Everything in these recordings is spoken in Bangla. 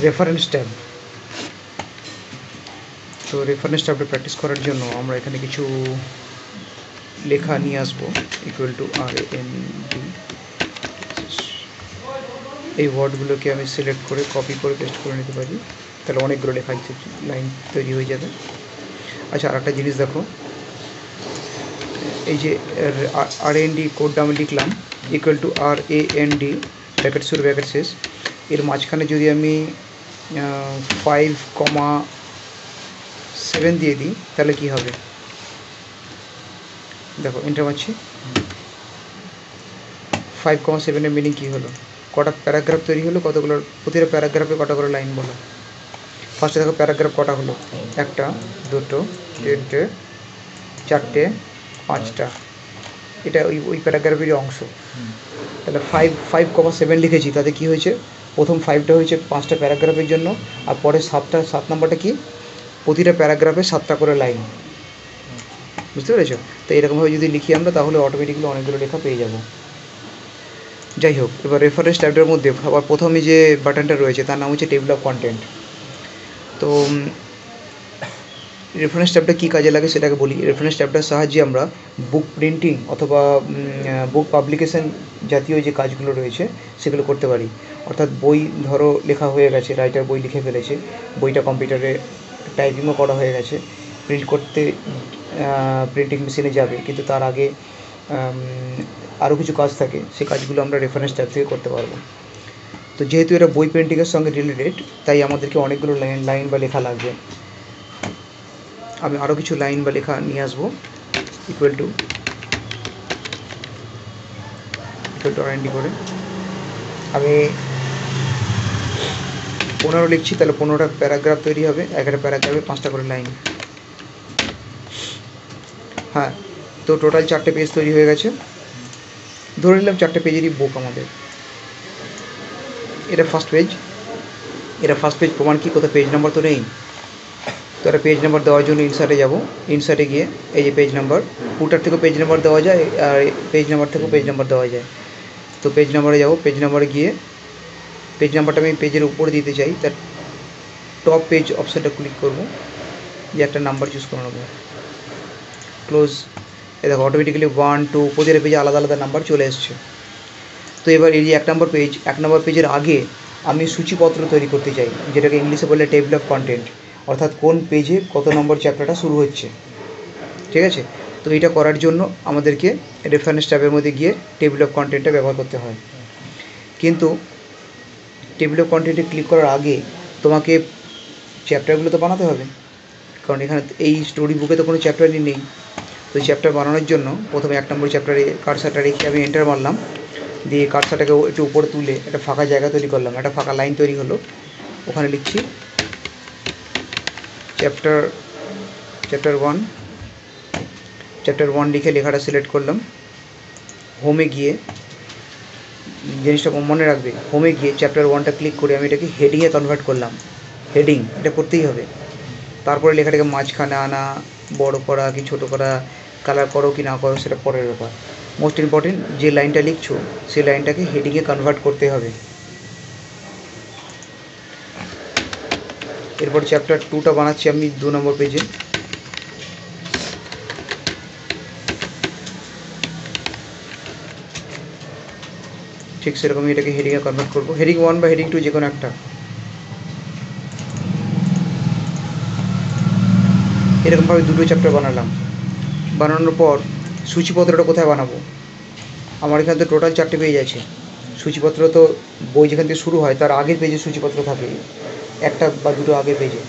Reference tab. তো রেফারেন্স ট্যাবটা প্র্যাকটিস করার জন্য আমরা এখানে কিছু লেখা নিয়ে আসবো, ইকুয়াল টু RAND। এই ওয়ার্ডগুলোকে আমি সিলেক্ট করে কপি করে পেস্ট করে নিতে পারি, তাহলে অনেকগুলো লেখা লাইন তৈরি হয়ে যাবে। আচ্ছা, আর একটা জিনিস দেখো, এই যে RAND কোডটা আমি লিখলাম, ইকুয়াল টু RAND ব্র্যাকেট শুরু ব্র্যাকেট শেষ, এর মাঝখানে যদি আমি 5,7 দিয়ে দিই তাহলে কি হবে দেখো, এন্টার মারছি। 5,7 এর মিনিং কী হলো, কটা প্যারাগ্রাফ তৈরি হলো, কতগুলো, প্রতিটা প্যারাগ্রাফে কটা করে লাইন বলো। ফার্স্টে দেখো প্যারাগ্রাফ কটা হলো, 1, 2, 3, 4, 5টা, এটা ওই প্যারাগ্রাফেরই অংশ। তাহলে 5,7 লিখেছি, তাতে কী হয়েছে, প্রথম 5টা হয়েছে 5টা প্যারাগ্রাফের জন্য, আর পরে 7 নম্বরটা কি, প্রতিটা প্যারাগ্রাফে 7টা করে লাইন। বুঝতে পেরেছো? তো এরকমভাবে যদি লিখি আমরা, তাহলে অটোমেটিক্যালি অনেকগুলো লেখা পেয়ে যাব। যাই হোক, এবার রেফারেন্স ট্যাবটার মধ্যে আবার প্রথমে যে বাটনটা রয়েছে তার নাম হচ্ছে টেবিল অফ কন্টেন্ট। তো রেফারেন্স ট্যাবটা কী কাজে লাগে সেটাকে বলি। রেফারেন্স ট্যাবটার সাহায্যে আমরা বুক প্রিন্টিং অথবা বুক পাবলিকেশন জাতীয় যে কাজগুলো রয়েছে সেগুলো করতে পারি। অর্থাৎ বই ধরো লেখা হয়ে গেছে, রাইটার বই লিখে ফেলেছে, বইটা কম্পিউটারে টাইপিংও করা হয়ে গেছে, প্রিন্ট করতে প্রিন্টিং মেশিনে যাবে, কিন্তু তার আগে আরও কিছু কাজ থাকে, সেই কাজগুলো আমরা রেফারেন্স ট্যাব থেকে করতে পারবো। তো যেহেতু এটা বই প্রিন্টিংয়ের সঙ্গে রিলেটেড, তাই আমাদেরকে অনেকগুলো লাইন বা লেখা লাগবে। আমি আরও কিছু লাইন বা লেখা নিয়ে আসবো, ইকুয়াল টু RAND করে আমি 15 লিখছি, তাহলে 15টা প্যারাগ্রাফ তৈরি হবে, একটা প্যারাগ্রাফে 5টা করে লাইন। হ্যাঁ, তো টোটাল 4টে পেজ তৈরি হয়ে গেছে। ধরে নিলাম 4টে পেজেরই বুক আমাদের। এটা ফার্স্ট পেজ, প্রমাণ কি, কোথাও পেজ নাম্বার তো নেই। তো একটা পেজ নাম্বার দেওয়ার জন্য ইনসার্টে যাব, ইনসার্টে গিয়ে এই যে পেজ নাম্বার, ফুটার থেকেও পেজ নাম্বার দেওয়া যায়, আর পেজ নাম্বার থেকেও পেজ নাম্বার দেওয়া যায়। তো পেজ নাম্বারে যাব, পেজ নাম্বারে গিয়ে পেজ নাম্বারটা আমি পেজের উপরে দিতে চাই, তার টপ পেজ অপশানটা ক্লিক করব, যে একটা নাম্বার চুজ করে নেবো, ক্লোজ। এ দেখো অটোমেটিক্যালি 1, 2 প্রতিটা পেজে আলাদা আলাদা নাম্বার চলে এসছে। তো এবার এই যে 1 নম্বর পেজ, 1 নম্বর পেজের আগে আমি সূচিপত্র তৈরি করতে চাই, যেটাকে ইংলিশে বলে টেবিল অফ কন্টেন্ট, অর্থাৎ কোন পেজে কত নম্বর চ্যাপ্টারটা শুরু হচ্ছে। ঠিক আছে? তো এটা করার জন্য আমাদেরকে রেফারেন্স ট্যাবের মধ্যে গিয়ে টেবিল অফ কন্টেন্টটা ব্যবহার করতে হয়। কিন্তু টেবিল অফ কন্টেন্টে ক্লিক করার আগে তোমাকে চ্যাপ্টারগুলো তো বানাতে হবে, কারণ এখানে এই স্টোরি বুকে তো কোনো চ্যাপ্টারই নেই। তো চ্যাপ্টার বানানোর জন্য প্রথমে 1 নম্বর চ্যাপ্টারে কার্সারটা রেখে আমি এন্টার মারলাম, দিয়ে কার্সারটাকে একটু উপরে তুলে একটা ফাঁকা জায়গা তৈরি করলাম, একটা ফাঁকা লাইন তৈরি হলো, ওখানে লিখছি চ্যাপ্টার 1 লিখে লেখাটা সিলেক্ট করলাম। হোমে গিয়ে জিনিসটা মনে রাখবে, হোমে গিয়ে চ্যাপ্টার 1টা ক্লিক করে আমি এটাকে হেডিংয়ে কনভার্ট করলাম। হেডিং এটা করতেই হবে। তারপরে লেখাটাকে মাঝখানে আনা, বড় করা কি ছোটো করা, কালার করো কি না করো সেটা পরের ব্যাপার। মোস্ট ইম্পর্টেন্ট, যে লাইনটা লিখছো সেই লাইনটাকে হেডিংয়ে কনভার্ট করতে হবে। এরপর চ্যাপ্টার 2টা বানাচ্ছি আমি 2 নম্বর পেজে। ঠিক সেরকমই এটাকে হেডিংয়ে কনভার্ট করবো, হেডিং 1 বা হেডিং 2 যে কোনো একটা। এরকমভাবে 2টো চ্যাপ্টার বানালাম। বানানোর পর সূচিপত্রটা কোথায় বানাবো, আমার এখানে তো টোটাল 4টে পেজ আছে। সূচিপত্র তো বই যেখান থেকে শুরু হয় তার আগের পেজে সূচিপত্র থাকে, 1টা বা 2টো আগের পেজে।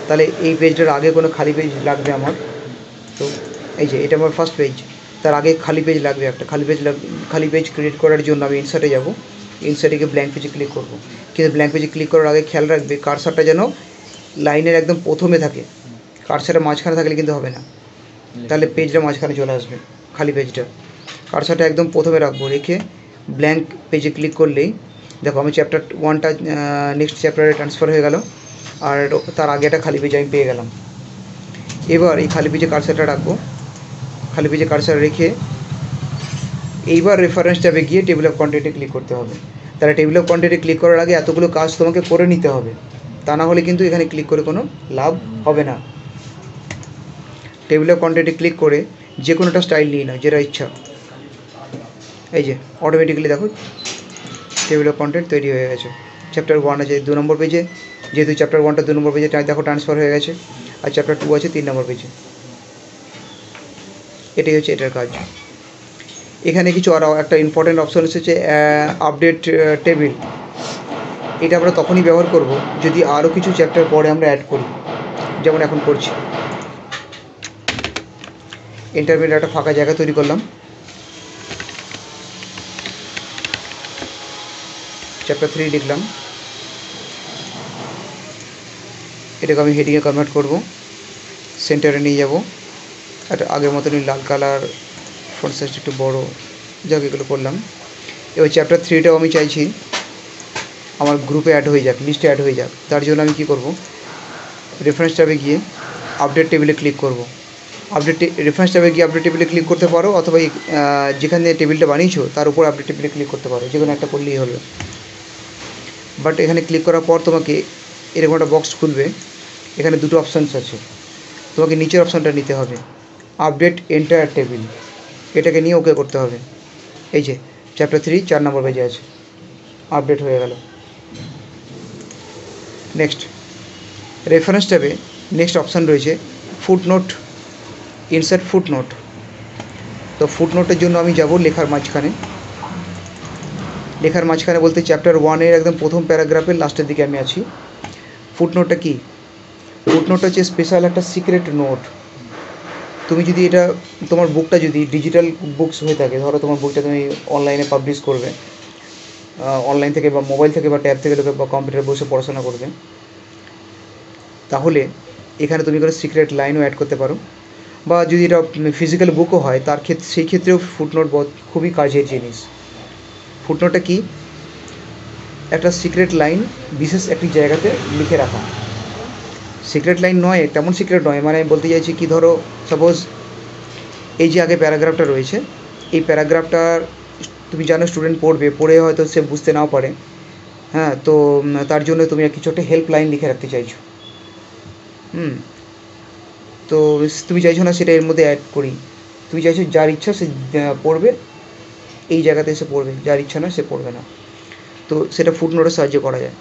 তাহলে এই পেজটার আগে কোনো খালি পেজ লাগবে আমার। তো এই যে এটা আমার ফার্স্ট পেজ, তার আগে খালি পেজ লাগবে একটা। খালি পেজ ক্রিয়েট করার জন্য আমি ইনসার্টে যাব, ইনসার্টে গিয়ে ব্ল্যাঙ্ক পেজে ক্লিক করব। কিন্তু ব্ল্যাঙ্ক পেজে ক্লিক করার আগে খেয়াল রাখবে কার্সারটা যেন লাইনের একদম প্রথমে থাকে, কার্সারটা মাঝখানে থাকলে কিন্তু হবে না, তাহলে পেজটা মাঝখানে চলে আসবে খালি পেজটা। কার্সারটা একদম প্রথমে রাখবো, রেখে ব্ল্যাঙ্ক পেজে ক্লিক করলেই দেখো আমি চ্যাপ্টার 1টা নেক্সট চ্যাপ্টারে ট্রান্সফার হয়ে গেল, আর তার আগে একটা খালি পেজ আমি পেয়ে গেলাম। এবার এই খালি পেজে কার্সারটা রাখবো, খালি পেজে কার্সার রেখে এইবার রেফারেন্স ট্যাবে গিয়ে টেবিল অফ কন্টেন্টে ক্লিক করতে হবে। তাহলে টেবিল অফ কন্টেন্টে ক্লিক করার আগে এতগুলো কাজ তোমাকে করে নিতে হবে, তা না হলে কিন্তু এখানে ক্লিক করে কোনো লাভ হবে না। টেবিল অফ কন্টেন্টে ক্লিক করে যে কোনোটা স্টাইল নিয়ে নাও, যেটা ইচ্ছা। এই যে অটোমেটিক্যালি দেখো টেবিল অফ কন্টেন্ট তৈরি হয়ে গেছে। চ্যাপ্টার 1 আছে 2 নম্বর পেজে, যেহেতু চ্যাপ্টার 1টা 2 নম্বর পেজে দেখো ট্রান্সফার হয়ে গেছে, আর চ্যাপ্টার 2 আছে 3 নম্বর পেজে। এটাই হচ্ছে এটার কাজ। এখানে কিছু আরও একটা ইম্পর্টেন্ট অপশন এসেছে আপডেট টেবিল। এটা আমরা তখনই ব্যবহার করব যদি আরও কিছু চ্যাপ্টার পরে আমরা অ্যাড করি, যেমন এখন করছি। ইন্টারমিডিয়েট একটা ফাঁকা জায়গা তৈরি করলাম, চ্যাপ্টার 3 লিখলাম, এটাকে আমি হেডিংয়ে কনভার্ট করব, সেন্টারে নিয়ে যাব, আর আগের মতনই লাল কালার, ফন্ট সাইজ একটু বড়, যাক এগুলো করলাম। এবার চ্যাপ্টার 3টাও আমি চাইছি আমার গ্রুপে অ্যাড হয়ে যাক, লিস্টে অ্যাড হয়ে যাক। তার জন্য আমি কী করব, রেফারেন্স ট্যাবে গিয়ে আপডেট টেবিলে ক্লিক করব। রেফারেন্স ট্যাবে গিয়ে আপডেট টেবিলে ক্লিক করতে পারো, অথবা যেখানে টেবিলটা বানিয়েছো তার উপর আপডেট টেবিলে ক্লিক করতে পারো, যে কোনো একটা করলেই হবে। বাট এখানে ক্লিক করার পর তোমাকে এরকম একটা বক্স খুলবে, এখানে দুটো অপশানস আছে, তোমাকে নিচের অপশানটা নিতে হবে, আপডেট এন্টায়ার টেবিল, এটাকে নিয়ে ওকে করতে হবে। এই যে চ্যাপ্টার 3 4 নম্বর পেজে আছে, আপডেট হয়ে গেল। নেক্সট রেফারেন্স ট্যাবে নেক্সট অপশান রয়েছে ফুটনোট, ইনসার্ট ফুটনোট। তো ফুটনোটের জন্য আমি যাব লেখার মাঝখানে। লেখার মাঝখানে বলতে চ্যাপ্টার 1-এর একদম প্রথম প্যারাগ্রাফের লাস্টের দিকে আমি আছি। ফুটনোটটা কি? ফুটনোটটা হচ্ছে স্পেশাল একটা সিক্রেট নোট। তুমি যদি এটা তোমার বুকটা যদি ডিজিটাল বুকস হয়ে থাকে, ধরো তোমার বুকটা তুমি অনলাইনে পাবলিশ করবে, অনলাইন থেকে বা মোবাইল থেকে বা ট্যাব থেকে লোকে বা কম্পিউটারে বসে পড়াশোনা করবে, তাহলে এখানে তুমি কোনো সিক্রেট লাইনও অ্যাড করতে পারো। বা যদি এটা ফিজিক্যাল বুকও হয় তার ক্ষেত্রে, সেই ক্ষেত্রেও ফুটনোট খুবই কাজের জিনিস। ফুটনোটটা কি? একটা সিক্রেট লাইন বিশেষ একটি জায়গাতে লিখে রাখা। সিক্রেট লাইন নয়, তেমন সিক্রেট নয়, মানে আমি বলতে চাইছি কি, ধরো সাপোজ এই যে আগে প্যারাগ্রাফটা রয়েছে, এই প্যারাগ্রাফটার তুমি জানো স্টুডেন্ট পড়ে হয়তো সে বুঝতে নাও পারে, হ্যাঁ, তো তার জন্য তুমি কিছু একটা হেল্প লাইন লিখে রাখতে চাইছো। তো তুমি চাইছো না সেটা এর মধ্যে অ্যাড করি, তুমি চাইছো যার ইচ্ছা সে পড়বে, এই জায়গাতে এসে পড়বে, যার ইচ্ছা না সে পড়বে না। তো সেটা ফুটনোটের সাহায্যে করা যায়।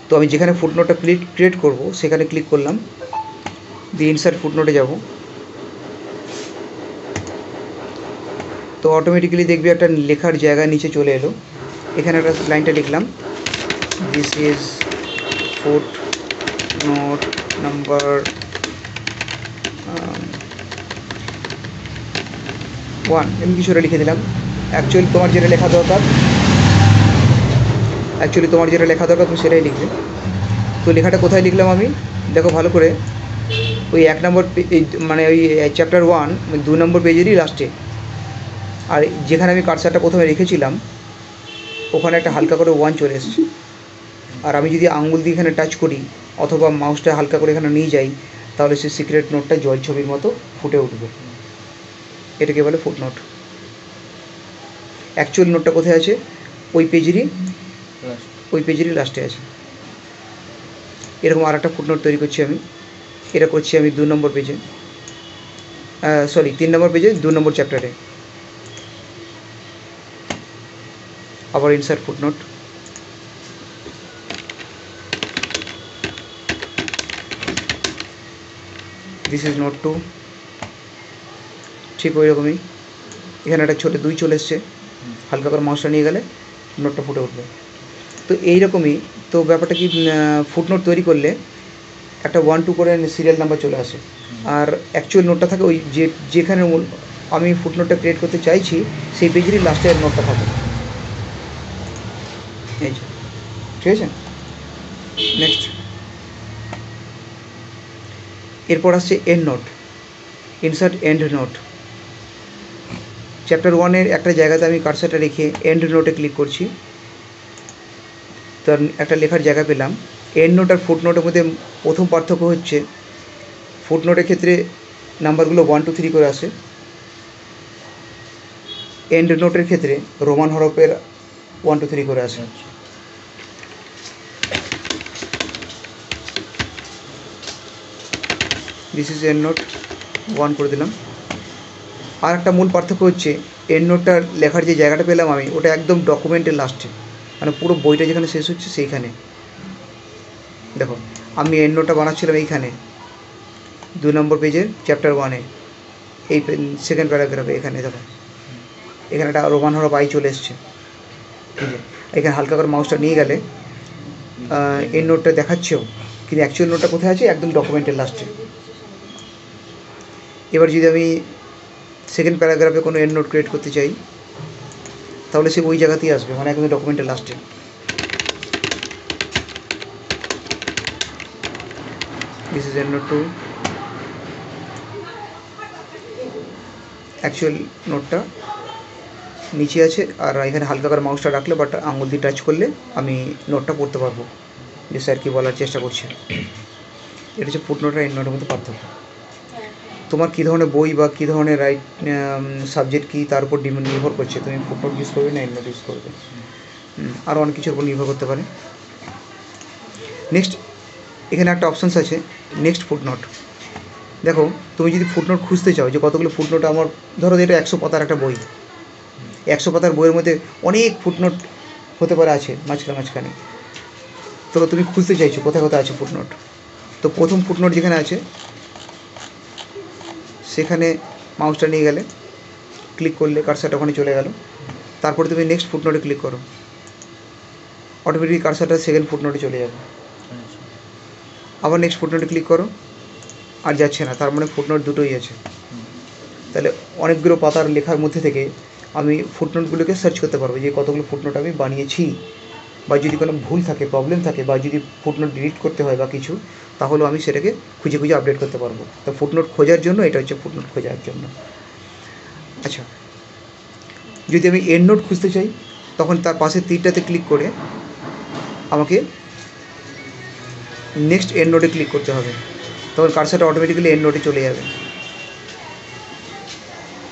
তো আমি যেখানে ফুটনোটটা ক্রিয়েট করব সেখানে ক্লিক করলাম, দিয়ে ইনসার্ট ফুটনোটে যাব। তো অটোমেটিক্যালি দেখবি একটা লেখার জায়গা নিচে চলে এলো, এখানে একটা লাইনটা লিখলাম, দিস ইজ ফুটনোট নাম্বার 1, এমনি কিছুটা লিখে দিলাম। অ্যাকচুয়ালি তোমার যেটা লেখা দরকার তুমি সেটাই লিখবে। তো লেখাটা কোথায় লিখলাম আমি, দেখো ভালো করে, ওই 1 নম্বর মানে ওই চ্যাপ্টার 1 2 নম্বর পেজেরই লাস্টে। আর যেখানে আমি কার্সারটা প্রথমে রেখেছিলাম ওখানে একটা হালকা করে 1 চলে এসেছে। আর আমি যদি আঙুল দিয়ে এখানে টাচ করি অথবা মাউসটা হালকা করে এখানে নিয়ে যাই, তাহলে সেই সিক্রেট নোটটা জল ছবির মতো ফুটে উঠবে। এটাকে বলে ফুটনোট। অ্যাকচুয়াল নোটটা কোথায় আছে? ওই পেজেরই লাস্টে আছে। এরকম আর একটা ফুটনোট তৈরি করছি আমি, এটা করছি আমি 2 নম্বর পেজে, 3 নম্বর পেজে 2 নম্বর চ্যাপ্টারে। আবার insert footnote, this is note 2। ঠিক ওই রকমই এখানে একটা ছোটো 2 চলে এসছে, হালকা করে মাউসটা নিয়ে গেলে নোটটা ফুটে উঠবে। তো এইরকমই তো ব্যাপারটা কি, ফুটনোট তৈরি করলে একটা 1 2 করে সিরিয়াল নাম্বার চলে আসে, আর অ্যাকচুয়াল নোটটা থাকে ওই যেখানে আমি ফুটনোটটা ক্রিয়েট করতে চাইছি সেই পেজেরই লাস্টের নোটটা থাকে। এই যে, ঠিক আছে। নেক্সট এরপর আসছে end note, insert end note. Chapter 1-এর একটা জায়গাতে আমি কার্সারটা রেখে এন্ড নোটে ক্লিক করছি, তার একটা লেখার জায়গা পেলাম। এন্ড নোট আর ফুটনোটের মধ্যে প্রথম পার্থক্য হচ্ছে, ফুটনোটের ক্ষেত্রে নাম্বারগুলো 1 2 3 করে আসে, এন্ড নোটের ক্ষেত্রে রোমান হরফের 1 2 3 করে আসে। দিস ইজ এন্ড নোট 1 করে দিলাম। আর একটা মূল পার্থক্য হচ্ছে এন্ড নোটটার লেখার যে জায়গাটা পেলাম আমি, ওটা একদম ডকুমেন্টের লাস্টে, মানে পুরো বইটা যেখানে শেষ হচ্ছে সেইখানে। দেখো আমি এন্ড নোটটা বানাচ্ছিলাম এইখানে 2 নম্বর পেজের চ্যাপ্টার 1-এ, এই সেকেন্ড প্যারাগ্রাফে। এখানে দেখো এখানে একটা রোমান হরফ আই চলে এসছে, ঠিক আছে। এখানে হালকা করে মাউসটা নিয়ে গেলে এন্ড নোটটা দেখাচ্ছেও, কিন্তু অ্যাকচুয়াল নোটটা কোথায় আছে? একদম ডকুমেন্টের লাস্টে। এবার যদি আমি সেকেন্ড প্যারাগ্রাফে কোনো এন্ড নোট ক্রিয়েট করতে চাই, তাহলে সে ওই জায়গাতেই আসবে, মানে একদম ডকুমেন্টের লাস্টে। This is end note 2। Actual নোটটা নিচে আছে, আর এখানে হালকা করে মাউসটা রাখলে বাট আঙুল দিয়ে টাচ করলে আমি নোটটা পড়তে পারবো যে স্যার কী বলার চেষ্টা করছে। এটা হচ্ছে ফুটনোট আর এন্ড নোটের মধ্যে পার্থক্য। তোমার কী ধরনের বই বা কী ধরনের সাবজেক্ট কী তার উপর নির্ভর করছে, তুমি ফুটনোট ইউজ করবে না এন্ড নোট ইউজ করবে, আরও অনেক কিছুর উপর নির্ভর করতে পারে। নেক্সট এখানে একটা অপশানস আছে নেক্সট ফুটনোট। দেখো তুমি যদি ফুটনোট খুঁজতে চাও যে কতগুলো ফুটনোট আমার, ধরো এটা 100 পাতার একটা বই, 100 পাতার বইয়ের মধ্যে অনেক ফুটনোট হতে পারে আছে মাঝখানে, তো তুমি খুঁজতে চাইছো কোথায় কোথায় আছে ফুটনোট। তো প্রথম ফুটনোট যেখানে আছে সেখানে মাউসটা নিয়ে গেলে ক্লিক করলে কার্সারটা ওখানে চলে গেল। তারপরে তুমি নেক্সট ফুটনোটে ক্লিক করো, অটোমেটিক কার্সারটা সেকেন্ড ফুটনোটে চলে যাবে। আবার নেক্সট ফুটনোটে ক্লিক করো, আর যাচ্ছে না, তার মানে ফুটনোট দুটোই আছে। তাহলে অনেকগুলো পাতার লেখার মধ্যে থেকে আমি ফুটনোটগুলোকে সার্চ করতে পারবো যে কতগুলো ফুটনোট আমি বানিয়েছি, বা যদি কোনো ভুল থাকে, প্রবলেম থাকে, বা যদি ফুটনোট ডিলিট করতে হয় বা কিছু, তাহলেও আমি সেটাকে খুঁজে খুঁজে আপডেট করতে পারবো। তো ফুটনোট খোঁজার জন্য এটা হচ্ছে ফুটনোট খোঁজার জন্য। আচ্ছা, যদি আমি এন্ড নোট খুঁজতে চাই, তখন তার পাশে তীরটাতে ক্লিক করে আমাকে নেক্সট এন্ড নোটে ক্লিক করতে হবে, তখন কার্সারটা অটোমেটিক্যালি এন্ড নোটে চলে যাবে।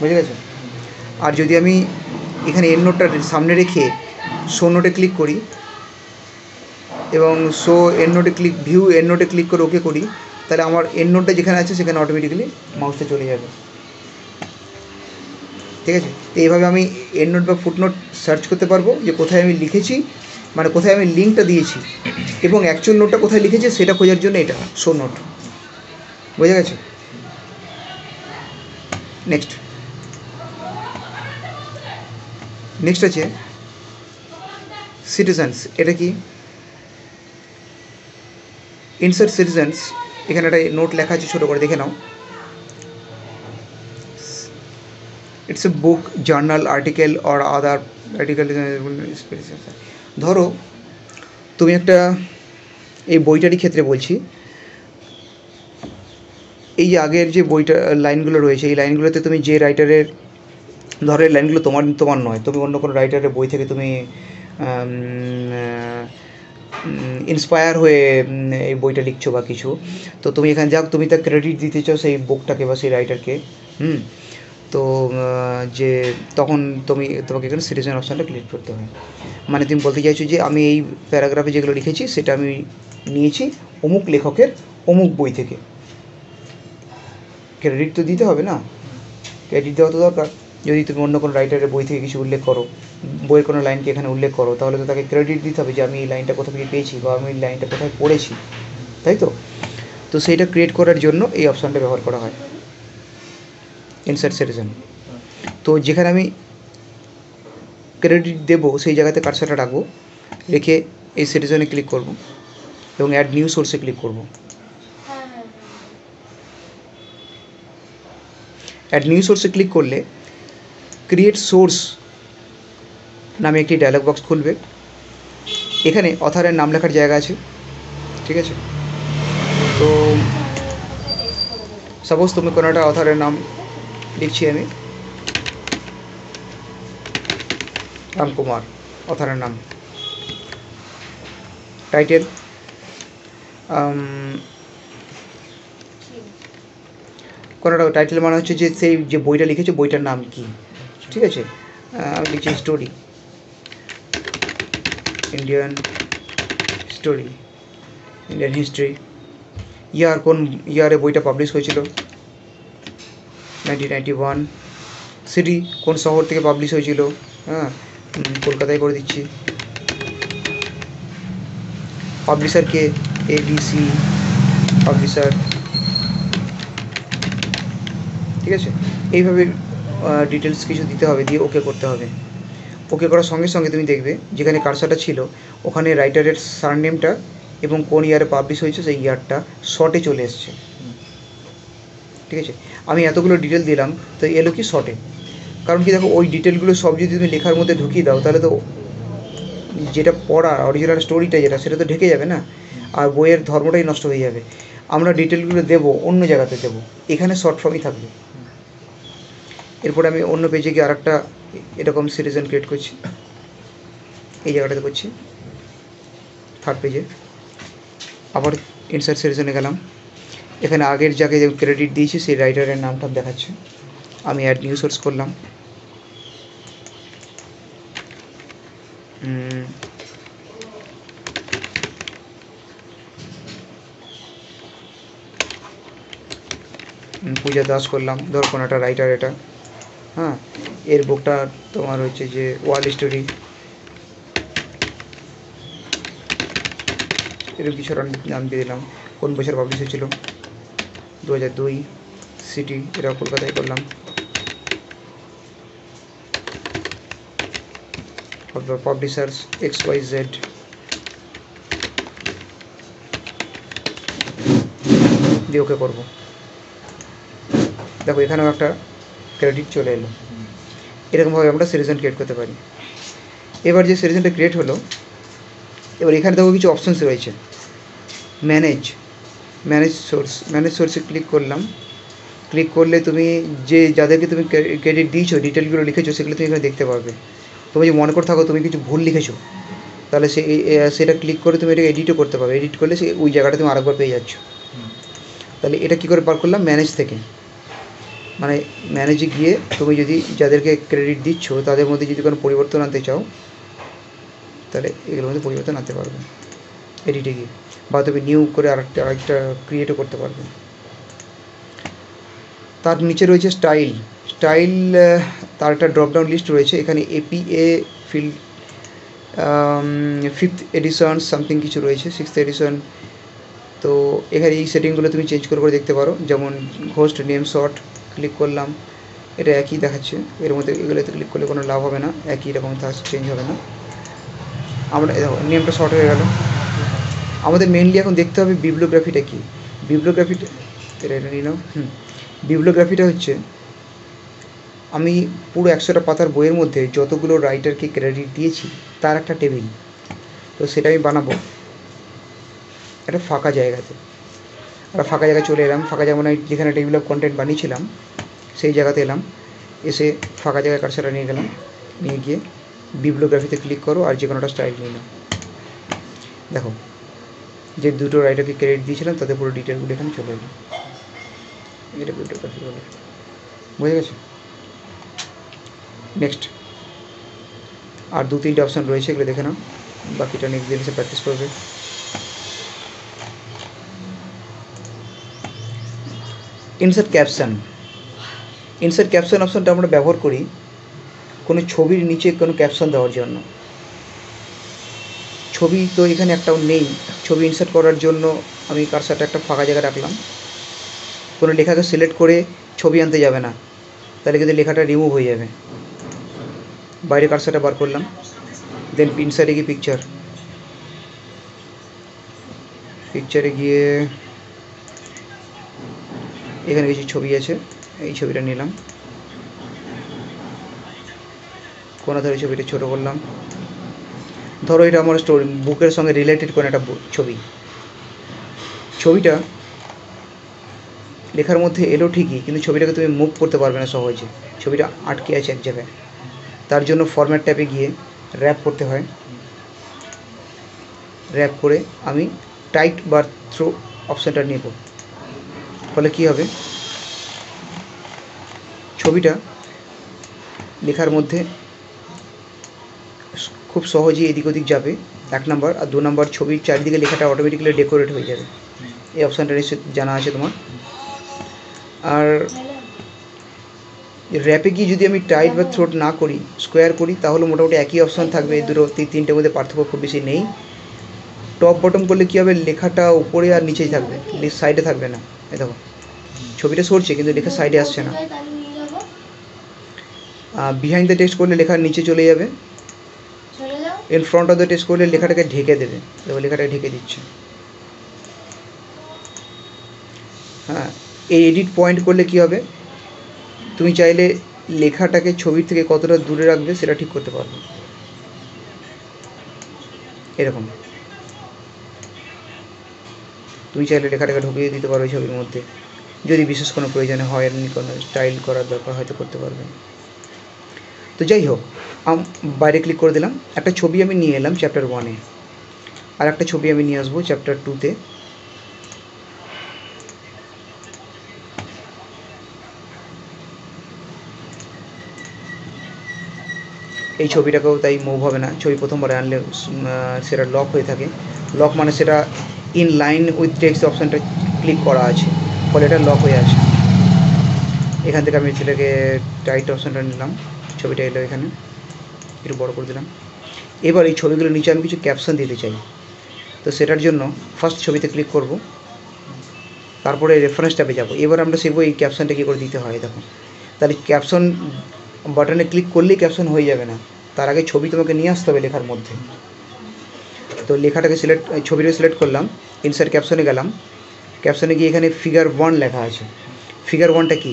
বুঝে গেছে? আর যদি আমি এখানে এন্ড নোটটা সামনে রেখে শো নোটে ক্লিক করি এবং শো এন্ড নোটে ক্লিক, ভিউ এন্ড নোটে ক্লিক করে ওকে করি, তাহলে আমার এন্ড নোটটা যেখানে আছে সেখানে অটোমেটিক্যালি মাউসটা চলে যাবে। ঠিক আছে? তো এইভাবে আমি এন্ড নোট বা ফুটনোট সার্চ করতে পারবো যে কোথায় আমি লিখেছি, মানে কোথায় আমি লিঙ্কটা দিয়েছি, এবং অ্যাকচুয়াল নোটটা কোথায় লিখেছি সেটা খোঁজার জন্য এটা শো নোট। বোঝা গেছে? নেক্সট আছে সিটিজেন্স। এটা কি? ইনসার্ট সিটিজেন্স, এখানে একটা নোট লেখা আছে, ছোটো করে দেখে নাও। It's a book, journal, article or other article. ধরো তুমি একটা, এই বইটারই ক্ষেত্রে বলছি, এই যে আগের যে বইটা লাইনগুলো রয়েছে, এই লাইনগুলোতে তুমি যে রাইটারের, ধরো এই লাইনগুলো তোমার নয়, তুমি অন্য কোনো রাইটারের বই থেকে তুমি ইন্সপায়ার হয়ে এই বইটা লিখছো বা কিছু, তো তুমি এখানে যাক তুমি তার ক্রেডিট দিতে চাও সেই বুকটাকে বা সেই রাইটারকে, তো যে তখন তোমাকে এখানে সিটিজেন অপশানটা ক্লিক করতে হয়। মানে তুমি বলতে চাইছো যে আমি এই প্যারাগ্রাফে যেগুলো লিখেছি সেটা আমি নিয়েছি অমুক লেখকের অমুক বই থেকে। ক্রেডিট তো দিতে হবে না, ক্রেডিট দেওয়া তো দরকার। যদি তুমি অন্য কোনো রাইটারের বই থেকে কিছু উল্লেখ করো, বইয়ের কোনো লাইনকে এখানে উল্লেখ করো, তাহলে তো তাকে ক্রেডিট দিতে হবে যে আমি এই লাইনটা কোথা থেকে পেয়েছি বা আমি এই লাইনটা কোথায় পড়েছি, তাই তো? তো সেইটা ক্রিয়েট করার জন্য এই অপশানটা ব্যবহার করা হয়, ইনসার্ট সিটিজেন। তো যেখানে আমি ক্রেডিট দেবো সেই জায়গাতে কার্সারটা রাখবো, রেখে এই সিটিজেনে ক্লিক করব এবং অ্যাড নিউ সোর্সে ক্লিক করব। অ্যাড নিউ সোর্সে ক্লিক করলে ক্রিয়েট সোর্স নামে একটি ডায়লগ বক্স খুলবে। এখানে অথারের নাম লেখার জায়গা আছে, ঠিক আছে? তো সাপোজ তুমি কোনো একটা অথারের নাম লিখছি, আমি রামকুমার অথারের নাম। টাইটেল কোনোটা টাইটেল মানে হচ্ছে যে সেই যে বইটা লিখেছে বইটার নাম কি, ঠিক আছে? আমি লিখছি story. Indian story, Indian history. Year, কোন ইয়ারে বইটা পাবলিশ হয়েছিল, 1991। সিটি, কোন শহর থেকে পাবলিশ হয়েছিল, হ্যাঁ কলকাতায় করে দিচ্ছি। পাবলিশারকে, ABC পাবলিশার, ঠিক আছে। এইভাবে ডিটেলস কিছু দিতে হবে, দিয়ে ওকে করতে হবে। ওকে করার সঙ্গে সঙ্গে তুমি দেখবে যেখানে কারসারটা ছিল ওখানে রাইটারের সারনেমটা এবং কোন ইয়ারে পাবলিশ হয়েছে সেই ইয়ারটা শর্টে চলে এসছে, ঠিক আছে। আমি এতগুলো ডিটেল দিলাম তো এলো কি শর্টে, কারণ কি দেখো ওই ডিটেলগুলো সব যদি তুমি লেখার মধ্যে ঢুকিয়ে দাও তাহলে তো যেটা পড়া অরিজিনাল স্টোরিটা যেটা সেটা তো ঢেকে যাবে না, আর বইয়ের ধর্মটাই নষ্ট হয়ে যাবে। আমরা ডিটেলগুলো দেবো অন্য জায়গাতে দেবো, এখানে শর্ট ফর্মই থাকবে। এরপরে আমি অন্য পেজে গিয়ে আরেকটা এরকম সিরিজেন ক্রিয়েট করছি, এই জায়গাটাতে করছি, থার্ড পেজে। আবার ইনসার্ট সিরিজনে গেলাম, এখানে আগের যাকে ক্রেডিট দিয়েছি সেই রাইটারের নামটা দেখাচ্ছে। আমি অ্যাড নিউ সোর্স করলাম, পূজা দাস করলাম, ধর কোনো একটা রাইটার এটা, হ্যাঁ। এর বুকটা তোমার হচ্ছে যে ওয়াল স্টোরি, এরকম কিছু নাম দিয়ে দিলাম। কোন বছর পাবলিশ হয়েছিল, 2002। সিটি, এটা কলকাতায় করলাম। পাবলিশার্স XYZ, দিয়ে ওকে করবো। দেখো এখানেও একটা ক্রেডিট চলে এলো। এরকমভাবে আমরা সিরিজেন ক্রিয়েট করতে পারি। এবার যে সিরিজেনটা ক্রিয়েট হলো, এবার এখানে দেখো কিছু অপশানস রয়েছে। ম্যানেজ সোর্সে ক্লিক করলাম। ক্লিক করলে তুমি যে যাদেরকে তুমি ক্রেডিট দিয়েছো, ডিটেলগুলো লিখেছো, সেগুলো তুমি এখানে দেখতে পারবে। তুমি যদি মনে করে থাকো তুমি কিছু ভুল লিখেছো, তাহলে সেটা ক্লিক করে তুমি এটাকে এডিটও করতে পারবে। এডিট করলে ওই জায়গাটা তুমি আরেকবার পেয়ে যাচ্ছ। তাহলে এটা কী করে পার করলাম, ম্যানেজ থেকে, মানে ম্যানেজে গিয়ে তুমি যদি যাদেরকে ক্রেডিট দিচ্ছ তাদের মধ্যে যদি কোনো পরিবর্তন আনতে চাও তাহলে এগুলোর মধ্যে পরিবর্তন আনতে পারবে এডিটে গিয়ে, বা তুমি নিউ করে আরেকটা ক্রিয়েটও করতে পারবে। তার নিচে রয়েছে স্টাইল। তার একটা ড্রপডাউন লিস্ট রয়েছে, এখানে APA field 5th addition something কিছু রয়েছে, 6th এডিশন। তো এখানে এই সেটিংগুলো তুমি চেঞ্জ করে দেখতে পারো, যেমন হোস্ট নেম শর্ট ক্লিক করলাম, এটা একই দেখাচ্ছে। এর মধ্যে এগুলোতে ক্লিক করলে কোনো লাভ হবে না, একই রকম চেঞ্জ হবে না। আমরা দেখো নেমটা শর্ট হয়ে গেল। আমাদের মেনলি এখন দেখতে হবে বিবলিওগ্রাফিটা কী। বিবলিওগ্রাফিটা এটা নিয়ে নাও। বিবলিওগ্রাফিটা হচ্ছে আমি পুরো 100টা পাতার বইয়ের মধ্যে যতগুলো রাইটারকে ক্রেডিট দিয়েছি তার একটা টেবিল। তো সেটা আমি বানাবো একটা ফাঁকা জায়গাতে। আর ফাঁকা জায়গায় চলে এলাম, ফাঁকা জায়গা মানে যেখানে টেবিল অফ কন্টেন্ট বানিয়েছিলাম সেই জায়গাতে এলাম, এসে ফাঁকা জায়গায় কার্সারটা নিয়ে গেলাম, নিয়ে গিয়ে বিবলিওগ্রাফিতে ক্লিক করো আর যে কোনোটা স্টাইল নিয়ে নাও। দেখো যে দুটো রাইটারকে ক্রেডিট দিয়েছিলাম তাদের পুরো ডিটেলগুলো এখানে চলে এলো। এটা বিবলিওগ্রাফি বলে, বুঝে গেছে। নেক্সট আর 2-3টে অপশান রয়েছে, এগুলো দেখে নাও, বাকিটা নেক্সট দিন এসে প্র্যাকটিস করবে। ইনসার্ট ক্যাপশন অপশানটা আমরা ব্যবহার করি কোনো ছবির নিচে কোনো ক্যাপশন দেওয়ার জন্য। ছবি তো এখানে একটাও নেই, ছবি ইনসার্ট করার জন্য আমি কার্সারটা একটা ফাঁকা জায়গায় রাখলাম। কোনো লেখাকে সিলেক্ট করে ছবি আনতে যাবে না, তাহলে কিন্তু লেখাটা রিমুভ হয়ে যাবে। বাইরে কার্সারটা বার করলাম, দেন ইনসার্টে গিয়ে পিকচারে গিয়ে এখানে কিছু ছবি আছে, এই ছবিটা নিলাম, কোনো ধরে ছবিটা ছোটো করলাম। ধরো এটা আমার স্টোরি বুকের সঙ্গে রিলেটেড কোনো একটা ছবিটা লেখার মধ্যে এলো ঠিকই, কিন্তু ছবিটাকে তুমি মুভ করতে পারবে না সহজে, ছবিটা আটকে আছে এক জায়গায়। তার জন্য ফরম্যাট ট্যাবে গিয়ে র্যাপ করতে হয়। র্যাপ করে আমি টাইট বা থ্রো অপশানটা নেব, ফলে কী হবে, ছবিটা লেখার মধ্যে খুব সহজেই এদিক ওদিক যাবে 1 নাম্বার। আর 2 নাম্বার ছবির চারিদিকে লেখাটা অটোমেটিক্যালি ডেকোরেট হয়ে যাবে। এই অপশানটা নিশ্চয়ই জানা আছে তোমার। আর র্যাপে গিয়ে যদি আমি টাইট বা থ্রোট না করি, স্কোয়ার করি, তাহলে মোটামুটি একই অপশান থাকবে। দুটো তিনটের মধ্যে পার্থক্য খুব বেশি নেই। টপ বটম করলে কী হবে, লেখাটা উপরে আর নিচেই থাকবে, সাইডে থাকবে না। এই দেখো ছবিটা সরছে কিন্তু লেখা সাইডে আসছে না। বিহাইন্ড দ্য টেক্সট করলে লেখা নিচে চলে যাবে। In front of the text করলে লেখাটাকে ঢেকে দেবে। দেখো লেখাটাকে ঢেকে দিচ্ছে। হ্যাঁ, এই এডিট পয়েন্ট করলে কী হবে, তুমি চাইলে লেখাটাকে ছবির থেকে কতটা দূরে রাখবে সেটা ঠিক করতে পারবে। এরকম তুমি চাইলে লেখাটাকে ঢুকিয়ে দিতে পারো ছবির মধ্যে, যদি বিশেষ কোনো প্রয়োজনে হয়, এমনি কোনো স্টাইল করার দরকার হয়তো করতে পারবে। তো যাই হোক, বাইরে ক্লিক করে দিলাম। একটা ছবি আমি নিয়ে এলাম চ্যাপ্টার 1-এ, আর একটা ছবি আমি নিয়ে আসবো চ্যাপ্টার 2-তে। এই ছবিটাকেও তাই মুভ হবে না, ছবি প্রথমবার আনলে সেটা লক হয়ে থাকে। লক মানে সেটা ইন লাইন উইথ টেক্সট অপশানটা ক্লিক করা আছে, ফলে এটা লক হয়ে আছে। এখান থেকে আমি সেটাকে টাইট অপশানটা নিলাম, ছবিটা এলো এখানে, একটু বড় করে দিলাম। এবার এই ছবিগুলোর নিচে আমি কিছু ক্যাপশন দিতে চাই। তো সেটার জন্য ফার্স্ট ছবিতে ক্লিক করব, তারপরে রেফারেন্স ট্যাবে যাব। এবার আমরা শিখবো এই ক্যাপশনটা কী করে দিতে হয়। দেখো, তাহলে ক্যাপশন বাটনে ক্লিক করলেই ক্যাপশন হয়ে যাবে না, তার আগে ছবি তোমাকে নিয়ে আসতে হবে লেখার মধ্যে। তো লেখাটাকে ছবিটাকে সিলেক্ট করলাম, ইনসার্ট ক্যাপশনে গেলাম। ক্যাপশনে গিয়ে এখানে ফিগার 1 লেখা আছে। ফিগার 1টা কি?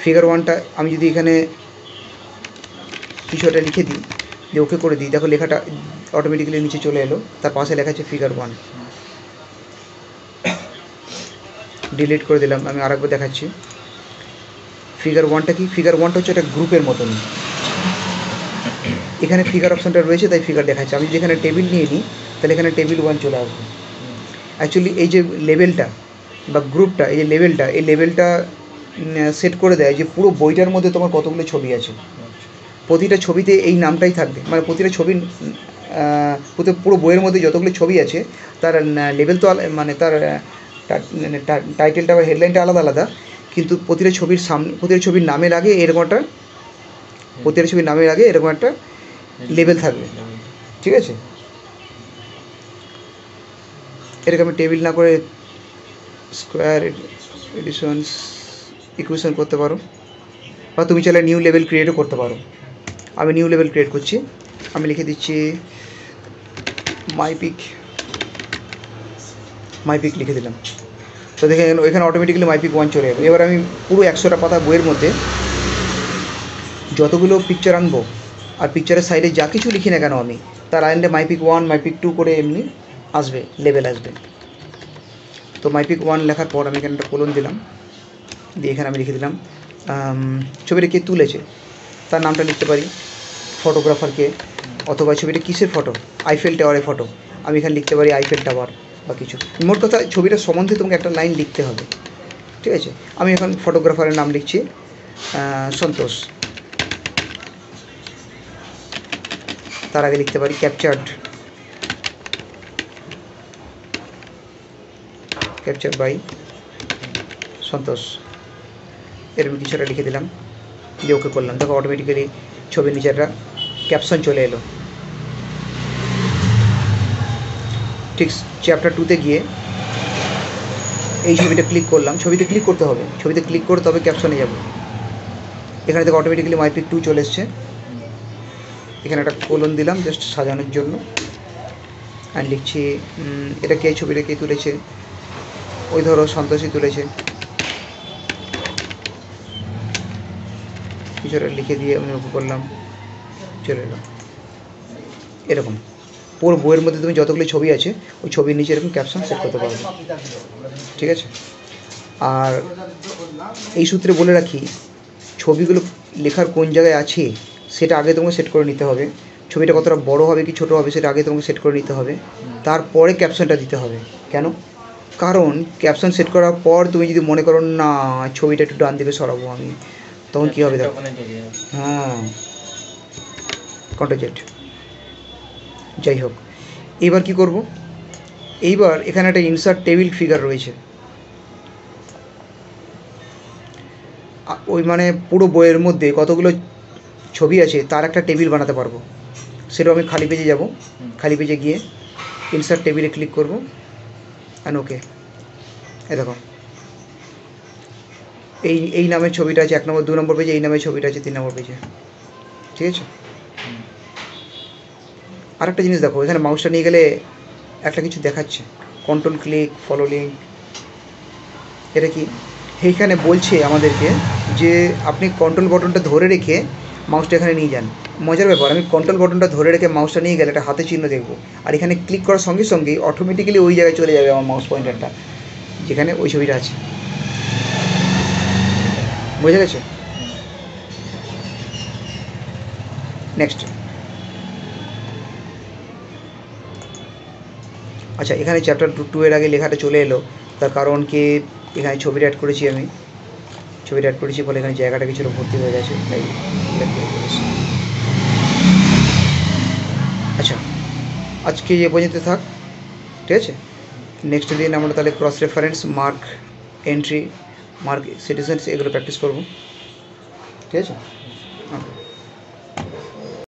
ফিগার 1টা আমি যদি এখানে কিছু একটা লিখে দিই, যে ওকে করে দিই, দেখো লেখাটা অটোমেটিক্যালি নিচে চলে এলো, তার পাশে লেখা আছে ফিগার 1। ডিলিট করে দিলাম, আমি আরেকবার দেখাচ্ছি। ফিগার 1টা কি? ফিগার 1টা হচ্ছে একটা গ্রুপের মতন। এখানে ফিগার অপশানটা রয়েছে তাই ফিগার দেখাচ্ছে। আমি যেখানে টেবিল নিয়ে নিই তাহলে এখানে টেবিল 1 চলে আসবে। অ্যাকচুয়ালি এই যে লেভেলটা বা গ্রুপটা, এই যে লেভেলটা, এই লেভেলটা সেট করে দেয় যে পুরো বইটার মধ্যে তোমার কতগুলো ছবি আছে। প্রতিটা ছবিতে এই নামটাই থাকবে, মানে প্রতিটা ছবি, পুরো বইয়ের মধ্যে যতগুলো ছবি আছে তার লেভেল তো মানে তার টাইটেলটা বা হেডলাইনটা আলাদা আলাদা, কিন্তু প্রতিটা ছবির সামনে, প্রতিটা ছবির নামের আগে এরকম একটা, প্রতিটা ছবির নামের আগে এরকম একটা লেভেল থাকবে। ঠিক আছে, এরকম আমি টেবিল না করে স্কোয়ার এডিশনস ইকুয়েশন করতে পারো, বা তুমি চাইলে নিউ লেভেল ক্রিয়েটও করতে পারো। আমি নিউ লেভেল ক্রিয়েট করছি, আমি লিখে দিচ্ছি মাইপিক লিখে দিলাম। তো দেখে এখানে অটোমেটিক্যালি মাইপিক 1 চলে যাবে। এবার আমি পুরো 100টা পাতা বইয়ের মধ্যে যতগুলো পিকচার আনবো, আর পিকচারের সাইডে যা কিছু লিখি না কেন আমি, তার আইনটা মাইপিক 1, মাইপিক 2 করে এমনি আসবে, লেভেল আসবে। তো মাইপিক 1 লেখার পর আমি এখানে একটা কোলন দিলাম, দিয়ে এখানে আমি লিখে দিলাম ছবিটা কে তুলেছে তার নামটা লিখতে পারি, ফটোগ্রাফারকে, অথবা ছবিটা কিসের ফটো, আইফেল টাওয়ারের ফটো, আমি এখানে লিখতে পারি আইফেল টাওয়ার বা কিছু। মোট কথা ছবিটার সম্বন্ধে তোমাকে একটা লাইন লিখতে হবে। ঠিক আছে, আমি এখন ফটোগ্রাফারের নাম লিখছি সন্তোষ। তার আগে লিখতে পারি ক্যাপচার্ড বাই সন্তোষ, এরকম কিছু একটা লিখে দিলাম, দিয়ে ওকে করলাম। দেখো অটোমেটিক্যালি ছবির নিচে একটা ক্যাপশন চলে এলো। ঠিক চ্যাপ্টার 2-তে গিয়ে এই ছবিটা ক্লিক করলাম, ছবিতে ক্লিক করতে হবে, ছবিতে ক্লিক করে তবে ক্যাপশনে যাব। এখানে থেকে অটোমেটিক্যালি মাইপিক 2 চলে এসছে। এখানে একটা কোলন দিলাম জাস্ট সাজানোর জন্য, আর লিখছি এটা কে, ছবিটা কে তুলেছে, ওই ধরো সন্তোষই তুলেছে, কিছুটা লিখে দিয়ে আমি ওকে করলাম, চলে এলাম। এরকম পুরো বইয়ের মধ্যে তুমি যতগুলো ছবি আছে ওই ছবির নিচে এরকম ক্যাপশন সেট করতে পারবে। ঠিক আছে, আর এই সূত্রে বলে রাখি, ছবিগুলো লেখার কোন জায়গায় আছে সেটা আগে তোমাকে সেট করে নিতে হবে। ছবিটা কতটা বড় হবে কি ছোটো হবে সেটা আগে তোমাকে সেট করে নিতে হবে, তারপরে ক্যাপশনটা দিতে হবে। কেন? কারণ ক্যাপশন সেট করার পর তুমি যদি মনে করো না ছবিটা একটু ডান দিকে সরাবো আমি, তখন কী হবে দেখো, হ্যাঁ কন্ট্রোল জেড। যাই হোক, এইবার কি করব, এইবার এখানে একটা ইনসার্ট টেবিল ফিগার রয়েছে, ওই মানে পুরো বইয়ের মধ্যে কতগুলো ছবি আছে তার একটা টেবিল বানাতে পারবো। সেটাও আমি খালি পেজে যাব, খালি পেজে গিয়ে ইনসার্ট টেবিলে ক্লিক করব অ্যান্ড ওকে। এ দেখো এই নামের ছবিটা আছে 1 নম্বর, 2 নম্বর পেজে, এই নামের ছবিটা আছে 3 নম্বর পেজে। ঠিক আছে, আরেকটা জিনিস দেখো, এখানে মাউসটা নিয়ে গেলে একটা কিছু দেখাচ্ছে, কন্ট্রোল ক্লিক, ফলো লিঙ্ক। এটা কি, এইখানে বলছে আমাদেরকে যে আপনি কন্ট্রোল বাটনটা ধরে রেখে মাউসটা এখানে নিয়ে যান। মজার ব্যাপার, আমি কন্ট্রোল বাটনটা ধরে রেখে মাউসটা নিয়ে গেলে একটা হাতে চিহ্ন দেখবো, আর এখানে ক্লিক করার সঙ্গে সঙ্গেই অটোমেটিক্যালি ওই জায়গায় চলে যাবে আমার মাউস পয়েন্টারটা, যেখানে ওই ছবিটা আছে। বোঝা গেছে? নেক্সট, আচ্ছা এখানে চ্যাপ্টার 2 এর আগে লেখাটা চলে এলো, তার কারণ কি এখানে ছবিটা অ্যাড করেছি, আমি ছবিটা অ্যাড করেছি বলে এখানে জায়গাটা কিছুটা ভর্তি হয়ে গেছে, তাই আচ্ছা আজকে এ পর্যন্ত থাক, ঠিক আছে। নেক্সট দিন আমরা তাহলে cross reference, mark entry, mark citizens এগুলো প্র্যাকটিস করবো, ঠিক আছে।